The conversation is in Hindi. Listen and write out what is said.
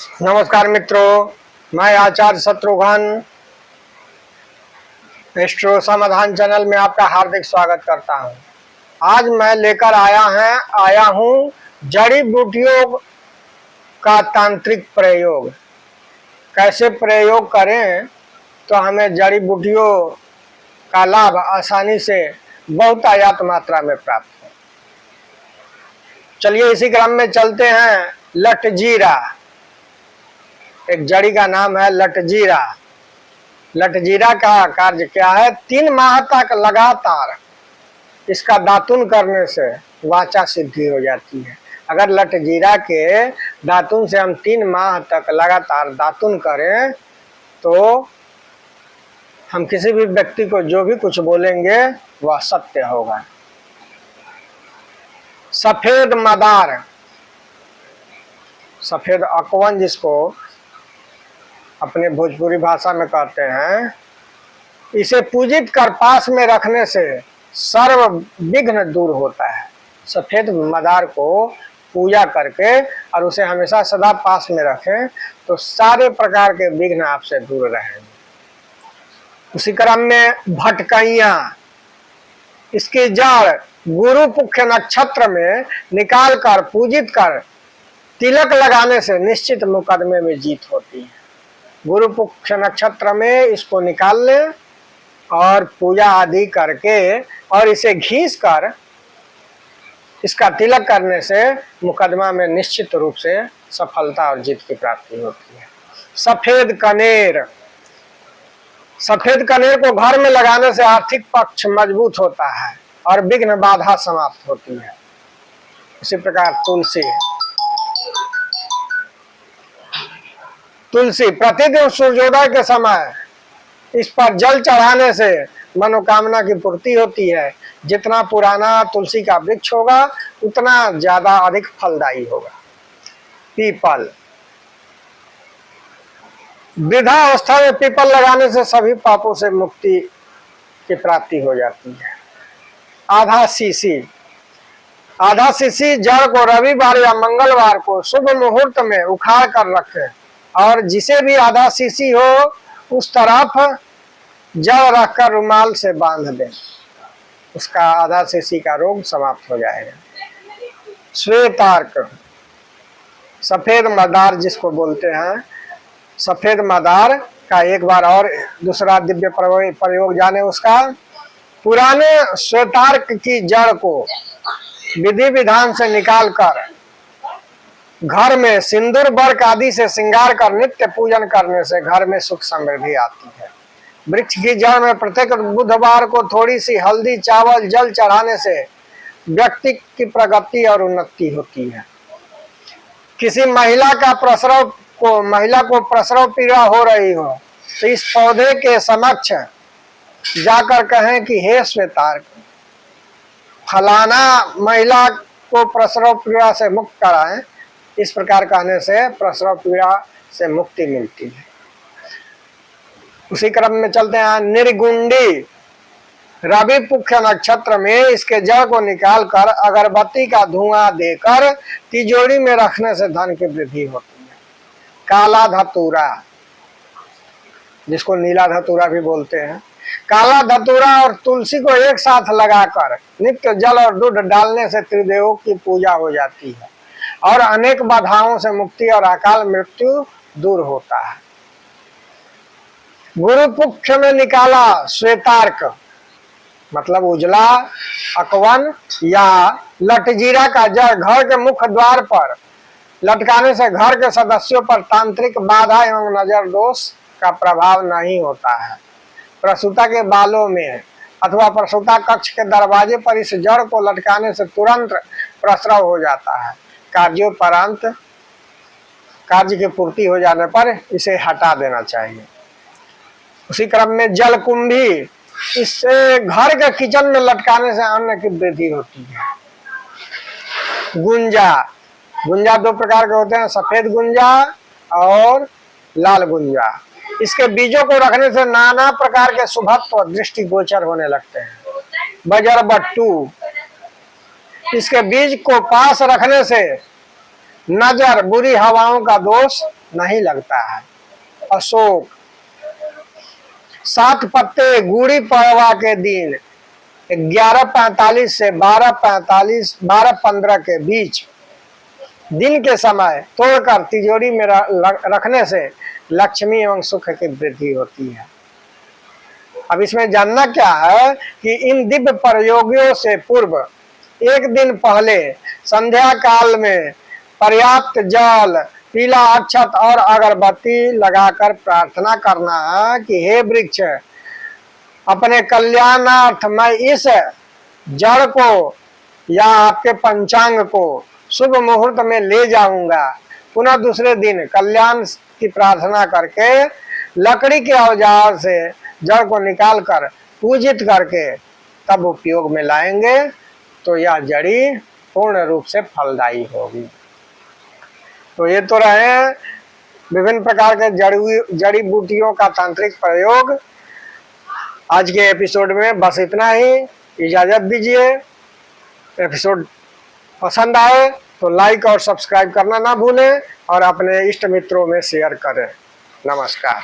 नमस्कार मित्रों, मैं आचार्य शत्रुघ्न एस्ट्रो समाधान चैनल में आपका हार्दिक स्वागत करता हूं। आज मैं लेकर आया हूं जड़ी बूटियों का तांत्रिक प्रयोग। कैसे प्रयोग करें तो हमें जड़ी बूटियों का लाभ आसानी से बहुत आयात मात्रा में प्राप्त हो। चलिए इसी क्रम में चलते हैं। लटजीरा, एक जड़ी का नाम है लटजीरा। लटजीरा का कार्य क्या है? 3 माह तक लगातार इसका दातुन करने से वाचा सिद्धि हो जाती है। अगर लटजीरा के दातुन से हम 3 माह तक लगातार दातुन करें तो हम किसी भी व्यक्ति को जो भी कुछ बोलेंगे वह सत्य होगा। सफेद मदार, सफेद अकवन जिसको अपने भोजपुरी भाषा में कहते हैं, इसे पूजित कर पास में रखने से सर्व विघ्न दूर होता है। सफेद मदार को पूजा करके और उसे हमेशा सदा पास में रखें तो सारे प्रकार के विघ्न आपसे दूर रहेंगे। उसी क्रम में भटकैया, इसकी जड़ गुरु पुख्य नक्षत्र में निकाल कर पूजित कर तिलक लगाने से निश्चित मुकदमे में जीत होती है। गुरु पुख्य नक्षत्र में इसको निकाल लें और पूजा आदि करके और इसे घीस कर इसका तिलक करने से मुकदमा में निश्चित रूप से सफलता और जीत की प्राप्ति होती है। सफेद कनेर, सफेद कनेर को घर में लगाने से आर्थिक पक्ष मजबूत होता है और विघ्न बाधा समाप्त होती है। इसी प्रकार तुलसी प्रतिदिन सूर्योदय के समय इस पर जल चढ़ाने से मनोकामना की पूर्ति होती है। जितना पुराना तुलसी का वृक्ष होगा उतना ज्यादा अधिक फलदायी होगा। पीपल, वृद्धावस्था में पीपल लगाने से सभी पापों से मुक्ति की प्राप्ति हो जाती है। आधा सीसी जड़ को रविवार या मंगलवार को शुभ मुहूर्त में उखाड़ कर रखें और जिसे भी आधा सीसी हो उस तरफ जड़ रखकर रुमाल से बांध दें, उसका आधा सीसी का रोग समाप्त हो जाएगा। श्वेतार्क, सफेद मदार जिसको बोलते हैं, सफेद मदार का एक बार और दूसरा दिव्य प्रयोग जाने उसका। पुराने श्वेतार्क की जड़ को विधि विधान से निकालकर घर में सिंदूर वर्क आदि से श्रृंगार कर नित्य पूजन करने से घर में सुख समृद्धि आती है। वृक्ष की जड़ में प्रत्येक बुधवार को थोड़ी सी हल्दी चावल जल चढ़ाने से व्यक्ति की प्रगति और उन्नति होती है। किसी महिला को प्रसव पीड़ा हो रही हो तो इस पौधे के समक्ष जाकर कहें कि हे श्वेतार्क, फलाना महिला को प्रसव पीड़ा से मुक्त कराएं। इस प्रकार कहने से प्रसव पीड़ा से मुक्ति मिलती है। उसी क्रम में चलते हैं। निर्गुंडी, रवि पुख्य नक्षत्र में इसके जड़ को निकालकर अगरबत्ती का धुआं देकर तिजोरी में रखने से धन की वृद्धि होती है। काला धतूरा, जिसको नीला धतूरा भी बोलते हैं, काला धतूरा और तुलसी को एक साथ लगाकर नित्य जल और दूध डालने से त्रिदेवों की पूजा हो जाती है और अनेक बाधाओं से मुक्ति और अकाल मृत्यु दूर होता है। गुरु पुख्य में निकाला श्वेतार्क मतलब उजला अकवन या लटजीरा का जड़ घर के मुख्य द्वार पर लटकाने से घर के सदस्यों पर तांत्रिक बाधा एवं नजर दोष का प्रभाव नहीं होता है। प्रसूता के बालों में अथवा प्रसूता कक्ष के दरवाजे पर इस जड़ को लटकाने से तुरंत प्रसव हो जाता है। कार्योपरांत कार्य की पूर्ति हो जाने पर इसे हटा देना चाहिए। उसी क्रम में जलकुंभी, इससे घर के किचन में लटकाने से अन्न की वृद्धि होती है। गुंजा, गुंजा 2 प्रकार के होते हैं, सफेद गुंजा और लाल गुंजा। इसके बीजों को रखने से नाना प्रकार के शुभत्व दृष्टि गोचर होने लगते हैं। बजरबट्टू, इसके बीज को पास रखने से नजर, बुरी हवाओं का दोष नहीं लगता है। अशोक, 7 पत्ते गुड़ी पड़वा के दिन 11:45 से 12:15 के बीच दिन के समय तोड़कर तिजोरी में रखने से लक्ष्मी एवं सुख की वृद्धि होती है। अब इसमें जानना क्या है कि इन दिव्य प्रयोगों से पूर्व एक दिन पहले संध्या काल में पर्याप्त जल, पीला अक्षत और अगरबत्ती लगाकर प्रार्थना करना है कि हे वृक्ष, अपने कल्याणार्थ मैं इस जड़ को या आपके पंचांग को शुभ मुहूर्त में ले जाऊंगा। पुनः दूसरे दिन कल्याण की प्रार्थना करके लकड़ी के औजार से जड़ को निकालकर पूजित करके तब उपयोग में लाएंगे तो यह जड़ी पूर्ण रूप से फलदायी होगी। तो ये तो रहे विभिन्न प्रकार के जड़ी बूटियों का तांत्रिक प्रयोग। आज के एपिसोड में बस इतना ही, इजाजत दीजिए। एपिसोड पसंद आए तो लाइक और सब्सक्राइब करना ना भूलें और अपने इष्ट मित्रों में शेयर करें। नमस्कार।